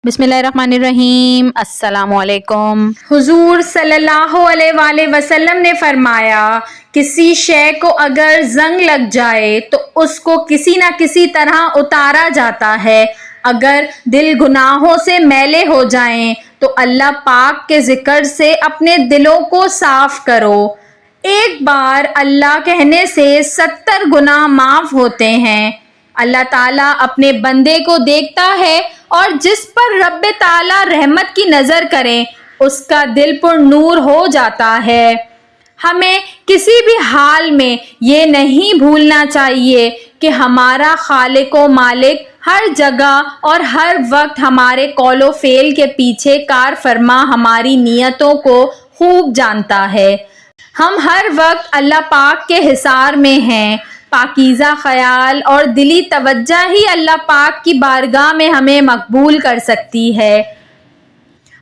बिस्मिल्लाहिर्रहमानिर्रहीम। अस्सलाम वालेकुम। हुजूर सल्लल्लाहु अलैहि वसल्लम ने फरमाया, किसी शय को अगर जंग लग जाए तो उसको किसी ना किसी तरह उतारा जाता है। अगर दिल गुनाहों से मैले हो जाएं तो अल्लाह पाक के जिक्र से अपने दिलों को साफ करो। एक बार अल्लाह कहने से 70 गुनाह माफ होते हैं। अल्लाह ताला अपने बंदे को देखता है और जिस पर रब ताला रहमत की नज़र करे उसका दिल पर नूर हो जाता है। हमें किसी भी हाल में ये नहीं भूलना चाहिए कि हमारा खालिक व मालिक हर जगह और हर वक्त हमारे कौलो फेल के पीछे कार फरमा हमारी नियतों को खूब जानता है। हम हर वक्त अल्लाह पाक के हिसार में हैं। पाकीज़ा ख्याल और दिली तवज्जो ही अल्लाह पाक की बारगाह में हमें मकबूल कर सकती है।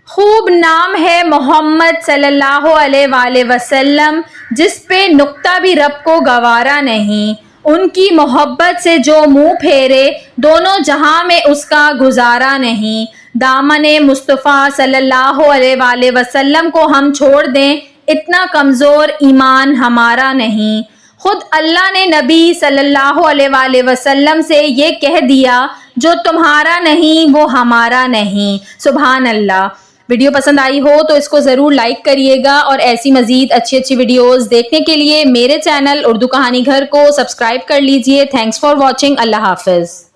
खूब नाम है मोहम्मद सल्लल्लाहु अलैहि वसल्लम, जिस पे नुक्ता भी रब को गवारा नहीं। उनकी मोहब्बत से जो मुंह फेरे दोनों जहां में उसका गुजारा नहीं। दामने मुस्तफ़ा सल्लल्लाहु अलैहि वसल्लम को हम छोड़ दें, इतना कमज़ोर ईमान हमारा नहीं। खुद अल्लाह ने नबी सल्लल्लाहु अलैहि वसल्लम से ये कह दिया, जो तुम्हारा नहीं वो हमारा नहीं। सुभान अल्लाह। वीडियो पसंद आई हो तो इसको ज़रूर लाइक करिएगा और ऐसी मज़ीद अच्छी वीडियोस देखने के लिए मेरे चैनल उर्दू कहानी घर को सब्सक्राइब कर लीजिए। Thanks for watching. अल्लाह हाफ़िज़।